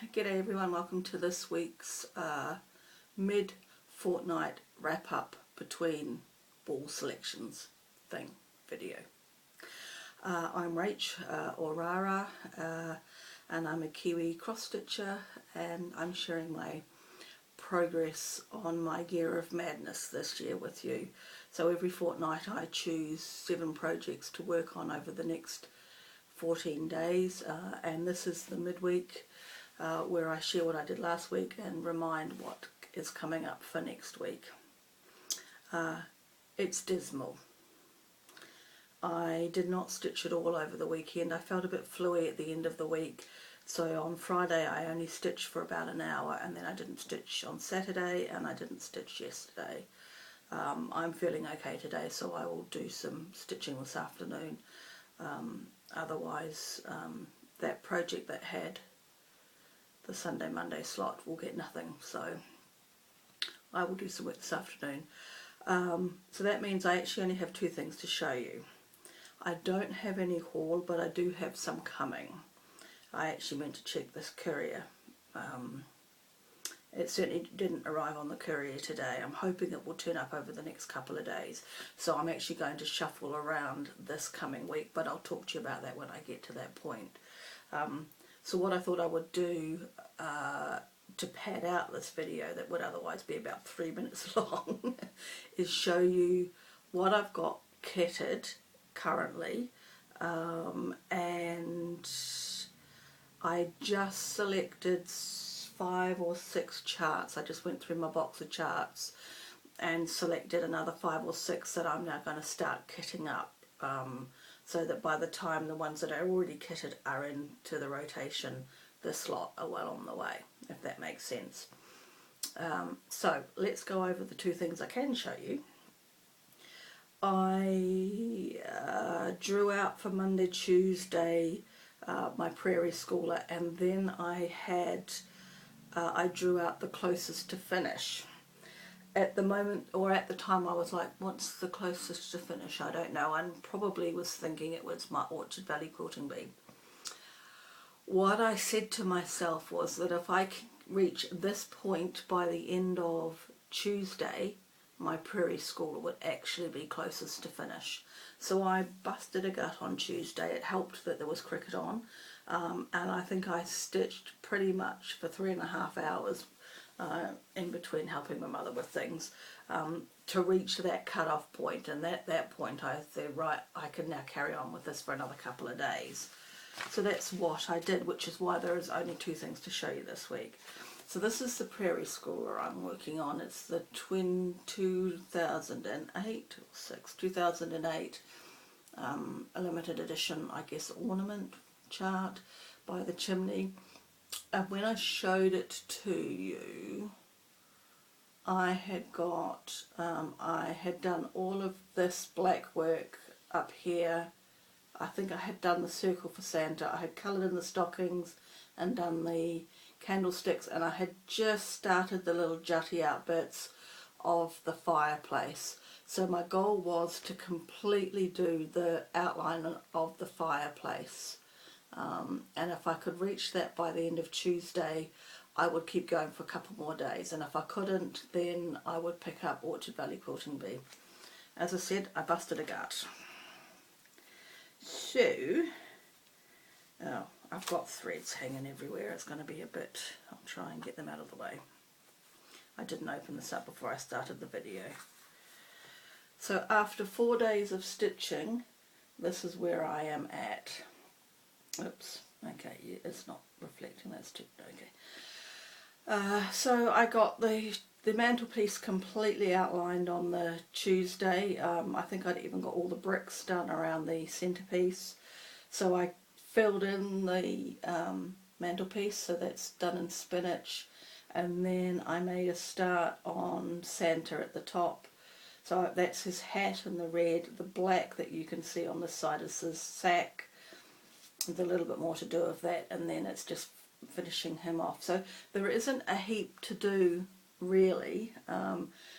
G'day everyone, welcome to this week's mid-fortnight wrap-up between ball selections thing video. I'm Rach, or Rara, and I'm a Kiwi cross-stitcher, and I'm sharing my progress on my Year of Madness this year with you. So every fortnight I choose 7 projects to work on over the next 14 days, and this is the midweek where I share what I did last week and remind what is coming up for next week. It's dismal. I did not stitch it all over the weekend. I felt a bit fluey at the end of the week, so on Friday I only stitched for about an hour, and then I didn't stitch on Saturday and I didn't stitch yesterday. I'm feeling okay today, so I will do some stitching this afternoon. Otherwise that project that had the Sunday Monday slot will get nothing, so I will do some work this afternoon. So that means I actually only have 2 things to show you. I don't have any haul, but I do have some coming. I actually meant to check this courier. It certainly didn't arrive on the courier today. I'm hoping it will turn up over the next couple of days, so I'm actually going to shuffle around this coming week, but I'll talk to you about that when I get to that point. So what I thought I would do to pad out this video that would otherwise be about 3 minutes long is show you what I've got kitted currently, and I just selected 5 or 6 charts. I just went through my box of charts and selected another 5 or 6 that I'm now going to start kitting up, so that by the time the ones that are already kitted are into the rotation, this lot are well on the way, if that makes sense. So let's go over the 2 things I can show you. I drew out for Monday, Tuesday my Prairie Score, and then I drew out the closest to finish. At the moment, or at the time, I was like, what's the closest to finish? I don't know, and probably was thinking it was my Orchard Valley quilting bee. What I said to myself was that if I can reach this point by the end of Tuesday, my Prairie Score would actually be closest to finish. So I busted a gut on Tuesday. It helped that there was cricket on, and I think I stitched pretty much for 3.5 hours in between helping my mother with things, to reach that cut-off point, and at that point I said, right, I can now carry on with this for another couple of days. So that's what I did, which is why there is only 2 things to show you this week. So this is the Prairie Score I'm working on. It's the 2008 a limited edition, I guess, ornament chart by the Chimney. And when I showed it to you, I had got, I had done all of this black work up here. I think I had done the circle for Santa. I had coloured in the stockings and done the candlesticks, and I had just started the little jutty out bits of the fireplace. So my goal was to completely do the outline of the fireplace. And if I could reach that by the end of Tuesday, I would keep going for a couple more days, and if I couldn't, then I would pick up Orchard Valley Quilting Bee. As I said, I busted a gut. So, oh, I've got threads hanging everywhere. It's going to be a bit, I'll try and get them out of the way. I didn't open this up before I started the video. So after 4 days of stitching, this is where I am at. Oops, okay, yeah, it's not reflecting, that's too, okay. So I got the mantelpiece completely outlined on the Tuesday. I think I'd even got all the bricks done around the centerpiece. So I filled in the mantelpiece, so that's done in spinach. And then I made a start on Santa at the top. So that's his hat in the red. The black that you can see on this side is his sack. There's a little bit more to do with that, and then it's just finishing him off. So there isn't a heap to do really.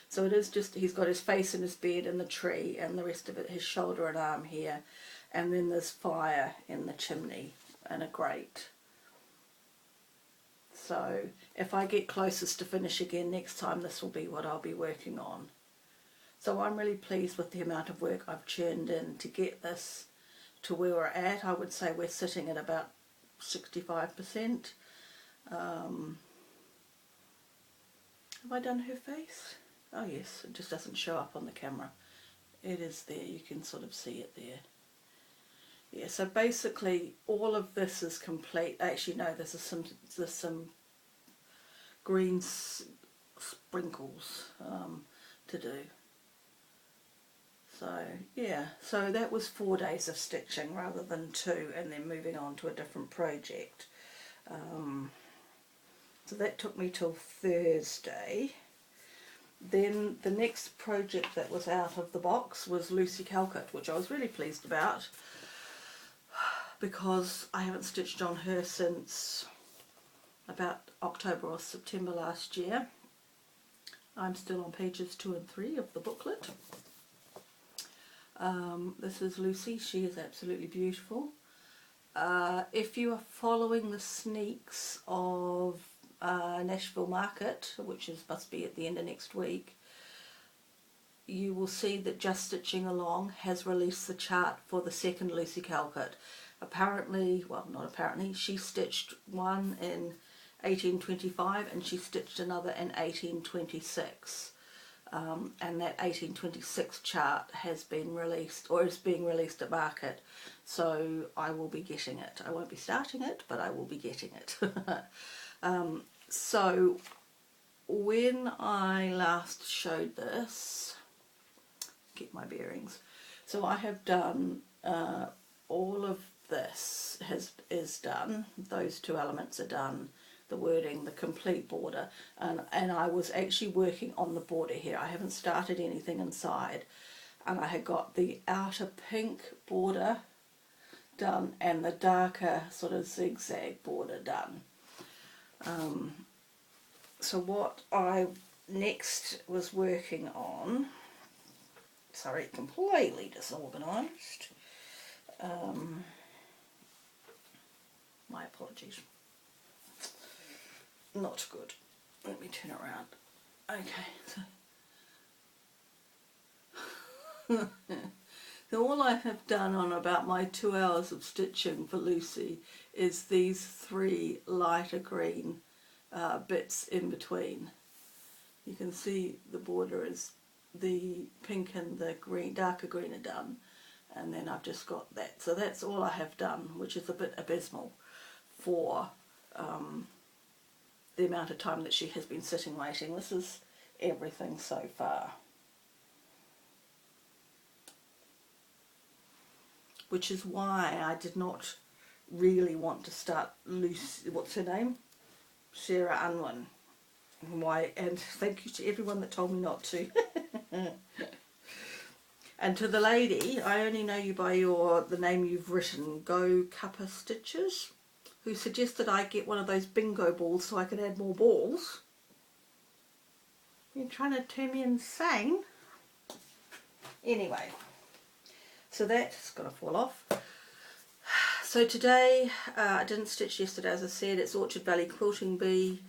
So it is just, he's got his face in his bed in the tree, and the rest of it, his shoulder and arm here, and then there's fire in the chimney and a grate. So if I get closest to finish again next time, this will be what I'll be working on. So I'm really pleased with the amount of work I've churned in to get this to where we're at. I would say we're sitting at about 65%. Have I done her face? Oh yes, it just doesn't show up on the camera. It is there, you can sort of see it there. Yeah, so basically all of this is complete. Actually no, there's some green sprinkles to do. So yeah, so that was 4 days of stitching rather than 2, and then moving on to a different project. So that took me till Thursday. Then the next project that was out of the box was Lucy Calcutta, which I was really pleased about because I haven't stitched on her since about October or September last year. I'm still on pages 2 and 3 of the booklet. This is Lucy. She is absolutely beautiful. If you are following the sneaks of Nashville Market, which must be at the end of next week, you will see that Just Stitching Along has released the chart for the second Lucy Calcutta. Apparently, well not apparently, she stitched one in 1825 and she stitched another in 1826. And that 1826 chart has been released, or is being released at market, so I will be getting it. I won't be starting it, but I will be getting it. So when I last showed this, get my bearings, so I have done all of this is done. Those 2 elements are done, the wording, the complete border, and I was actually working on the border here. I haven't started anything inside, and I had got the outer pink border done and the darker sort of zigzag border done. So what I next was working on, sorry, completely disorganised, my apologies. Not good. Let me turn it around. Okay, so all I have done on about my 2 hours of stitching for Lucy is these 3 lighter green bits in between. You can see the border is the pink and the green, darker green are done, and then I've just got that. So that's all I have done, which is a bit abysmal for the amount of time that she has been sitting waiting. This is everything so far, which is why I did not really want to start Lucy, what's her name? Sarah Unwin. Why? And thank you to everyone that told me not to. And to the lady, I only know you by the name you've written, Go Cuppa Stitches, who suggested I get one of those bingo balls so I can add more balls. You're trying to turn me insane? Anyway, so that's going to fall off. So today, I didn't stitch yesterday, as I said. It's Orchard Valley Quilting Bee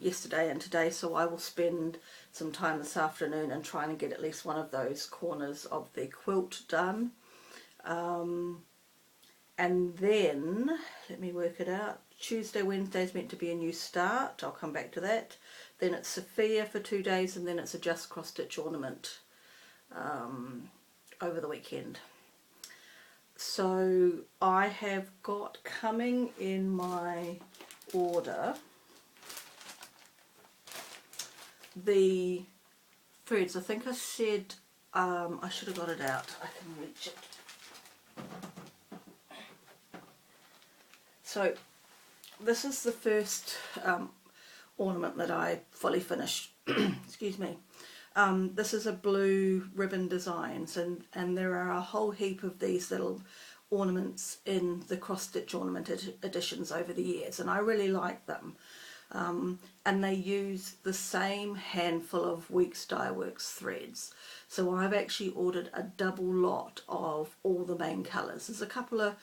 yesterday and today, so I will spend some time this afternoon and trying to get at least one of those corners of the quilt done. And then, let me work it out, Tuesday, Wednesday is meant to be a new start. I'll come back to that. Then it's Sophia for 2 days, and then it's a just cross stitch ornament over the weekend. So I have got coming in my order the threads. I think I said I should have got it out. I can reach it. So this is the first ornament that I fully finished. Excuse me. This is a blue ribbon designs, and there are a whole heap of these little ornaments in the cross stitch ornament editions over the years, and I really like them. And they use the same handful of Weeks Dye Works threads. So I've actually ordered a double lot of all the main colours. There's a couple of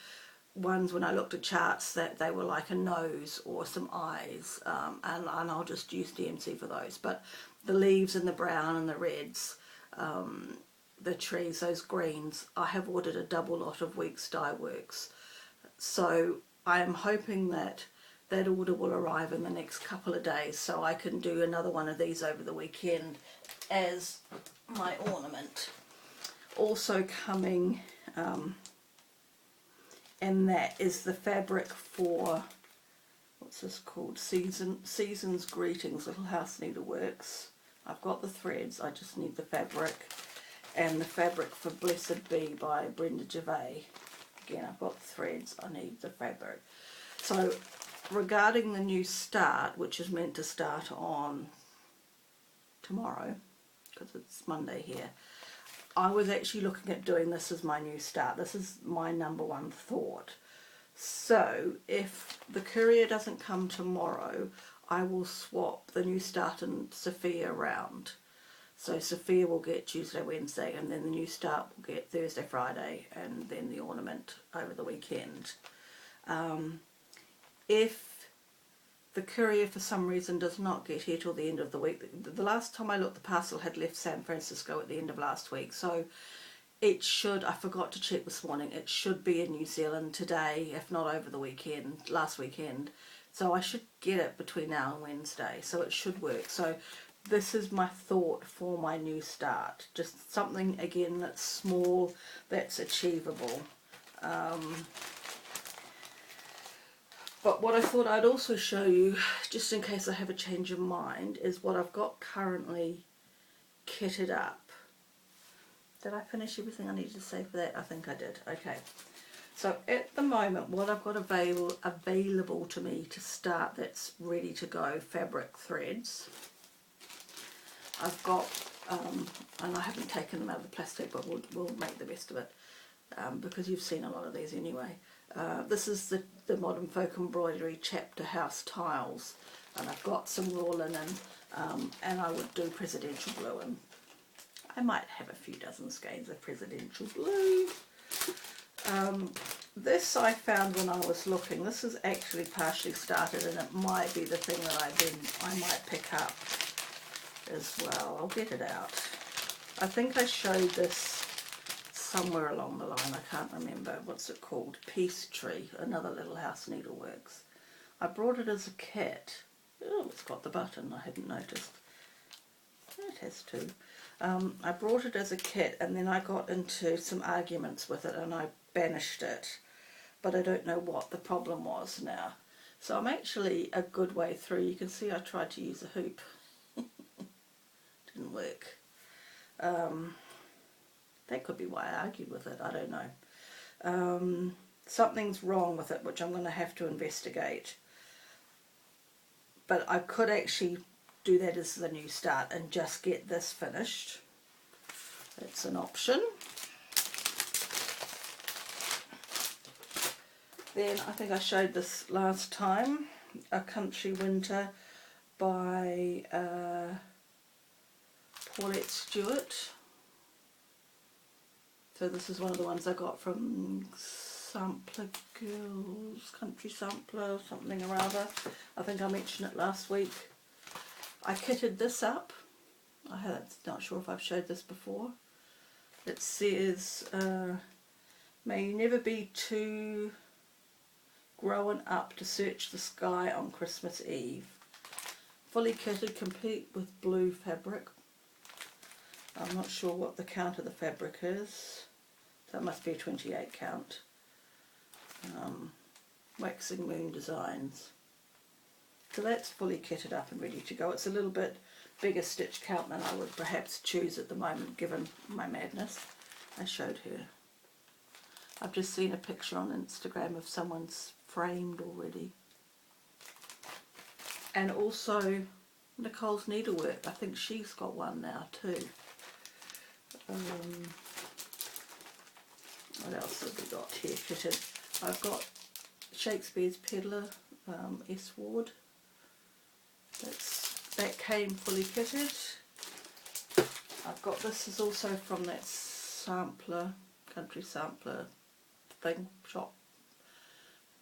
ones when I looked at charts that they were like a nose or some eyes, and I'll just use DMC for those. But the leaves and the brown and the reds, the trees, those greens, I have ordered a double lot of Weeks Dye Works. So I am hoping that that order will arrive in the next couple of days, so I can do another one of these over the weekend as my ornament. Also coming, and that is the fabric for, what's this called, Season's Greetings, Little House Needleworks. I've got the threads, I just need the fabric. And the fabric for Blessed Bee by Brenda Gervais. Again, I've got the threads, I need the fabric. So regarding the new start, which is meant to start on tomorrow, because it's Monday here, I was actually looking at doing this as my new start. This is my number one thought. So if the courier doesn't come tomorrow, I will swap the new start and Sophia around. So Sophia will get Tuesday, Wednesday, and then the new start will get Thursday, Friday, and then the ornament over the weekend. If the courier for some reason does not get here till the end of the week, the last time I looked, the parcel had left San Francisco at the end of last week, so it should, I forgot to check this morning, it should be in New Zealand today, if not over the weekend, last weekend. So I should get it between now and Wednesday, so it should work. So this is my thought for my new start. Just something, again, that's small, that's achievable. But what I thought I'd also show you, just in case I have a change of mind, is what I've got currently kitted up. Did I finish everything I needed to say for that? I think I did. Okay. So at the moment, what I've got available to me to start that's ready to go, fabric threads. I've got, and I haven't taken them out of the plastic, but we'll make the best of it, because you've seen a lot of these anyway. This is the Modern Folk Embroidery Chapter House tiles, and I've got some raw linen, and I would do Presidential Blue, and I might have a few dozen skeins of Presidential Blue. This I found when I was looking. This is actually partially started, and it might be the thing that I might pick up as well. I'll get it out. I think I showed this somewhere along the line. I can't remember. What's it called? Peace Tree, another Little House Needleworks. I brought it as a kit. Oh, it's got the button. I hadn't noticed. It has two. I brought it as a kit, and then I got into some arguments with it, and I banished it. But I don't know what the problem was now. So I'm actually a good way through. You can see I tried to use a hoop. Didn't work. That could be why I argued with it. I don't know. Something's wrong with it, which I'm going to have to investigate. But I could actually do that as the new start and just get this finished. That's an option. Then I think I showed this last time, A Country Winter by Paulette Stewart. So this is one of the ones I got from Sampler Girls, Country Sampler, something or other. I think I mentioned it last week. I kitted this up. I'm not sure if I've showed this before. It says, may you never be too grown up to search the sky on Christmas Eve. Fully kitted, complete with blue fabric. I'm not sure what the count of the fabric is. That must be a 28 count. Waxing Moon Designs. So that's fully kitted up and ready to go. It's a little bit bigger stitch count than I would perhaps choose at the moment, given my madness. I showed her. I've just seen a picture on Instagram of someone's framed already. And also Nicole's Needlework. I think she's got one now too. What else have we got here kitted? I've got Shakespeare's Peddler, S. Ward. That came fully kitted. I've got this is also from that sampler, country sampler thing shop.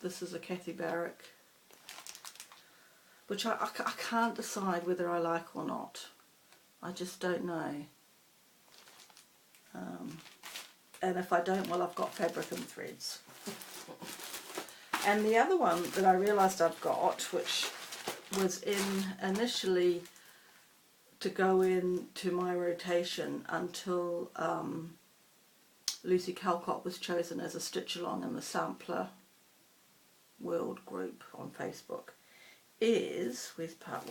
This is a Kathy Barrick, which I can't decide whether I like or not. I just don't know. And if I don't, well, I've got fabric and threads. And the other one that I realised I've got, which was in initially to go into my rotation until Lucy Calcutta was chosen as a stitch along in the Sampler World group on Facebook, is, where's part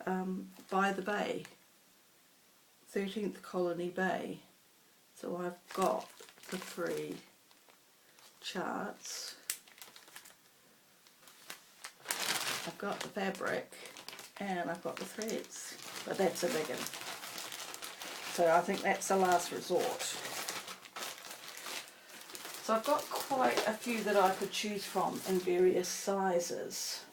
1? By the Bay, 13th Colony Bay. So I've got the 3 charts, I've got the fabric, and I've got the threads, but that's a big one. So I think that's the last resort. So I've got quite a few that I could choose from in various sizes.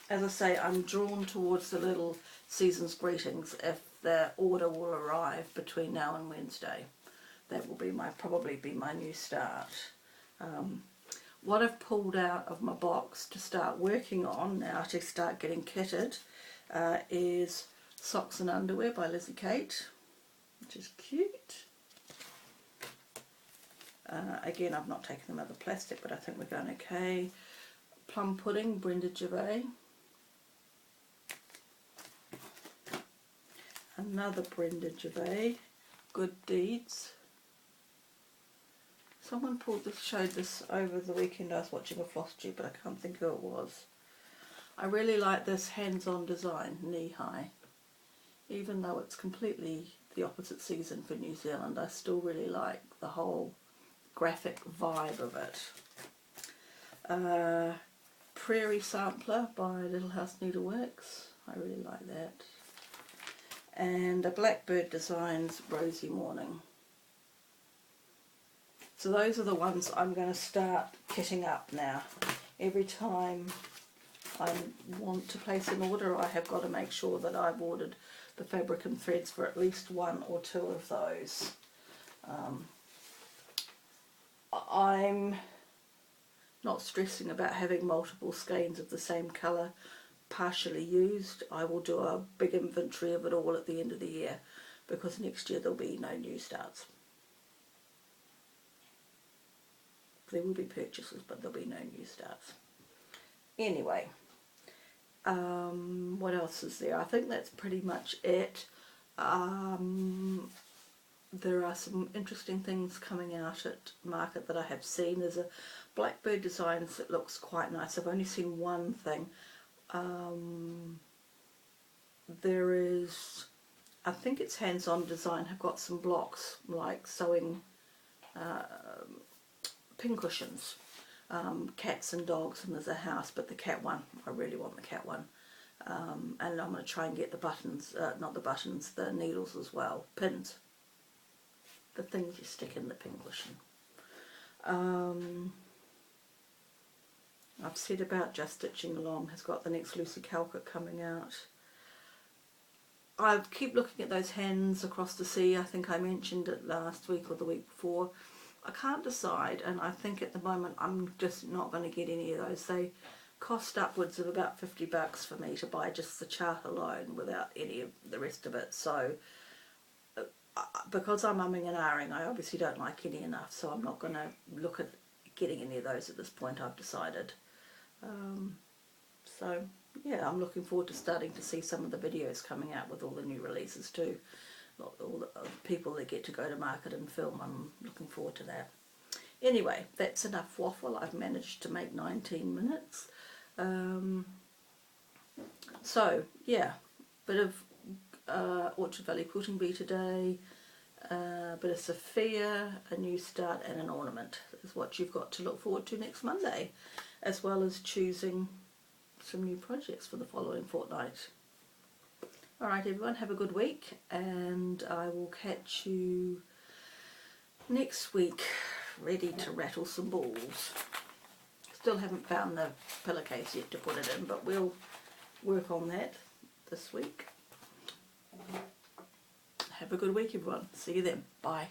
As I say, I'm drawn towards the little season's greetings if the order will arrive between now and Wednesday. That will be probably be my new start. What I've pulled out of my box to start working on now, to start getting kitted, is Socks and Underwear by Lizzie Kate, which is cute. Again, I've not taken them out of the plastic, but I think we're going okay. Plum Pudding, Brenda Gervais. Another Brenda Gervais, Good Deeds. Someone showed this over the weekend. I was watching a Flosstube, but I can't think who it was. I really like this hands-on design, knee high. Even though it's completely the opposite season for New Zealand, I still really like the whole graphic vibe of it. Prairie Sampler by Little House Needleworks. I really like that. And a Blackbird Designs Rosy Morning. So those are the ones I'm going to start kitting up now. Every time I want to place an order, I have got to make sure that I've ordered the fabric and threads for at least 1 or 2 of those. I'm not stressing about having multiple skeins of the same colour partially used. I will do a big inventory of it all at the end of the year, because next year there'll be no new starts. There will be purchases, but there'll be no new starts. Anyway, what else is there? I think that's pretty much it. There are some interesting things coming out at market that I have seen. There's a Blackbird Designs that looks quite nice. I've only seen one thing. There is, I think it's hands-on design. I've got some blocks like sewing pincushions, cats and dogs, and there's a house, but the cat one, I really want the cat one. And I'm going to try and get the buttons, not the buttons, the needles as well, pins, the things you stick in the pincushion. I've said about Just Stitching Along has got the next Lucy Calcutta coming out. I keep looking at those Hands Across the Sea. I think I mentioned it last week or the week before. I can't decide, and I think at the moment I'm just not going to get any of those. They cost upwards of about $50 for me to buy just the chart alone without any of the rest of it. So because I'm umming and ahhing, I obviously don't like any enough, so I'm not going to look at getting any of those at this point, I've decided. So yeah, I'm looking forward to starting to see some of the videos coming out with all the new releases too. All the people that get to go to market and film, I'm looking forward to that. Anyway, that's enough waffle. I've managed to make 19 minutes. So yeah, bit of Orchard Valley Quilting Bee today, bit of Sophia, a new start, and an ornament is what you've got to look forward to next Monday, as well as choosing some new projects for the following fortnight. Alright everyone, have a good week, and I will catch you next week ready to rattle some balls. Still haven't found the pillowcase yet to put it in, but we'll work on that this week. Have a good week everyone. See you then. Bye.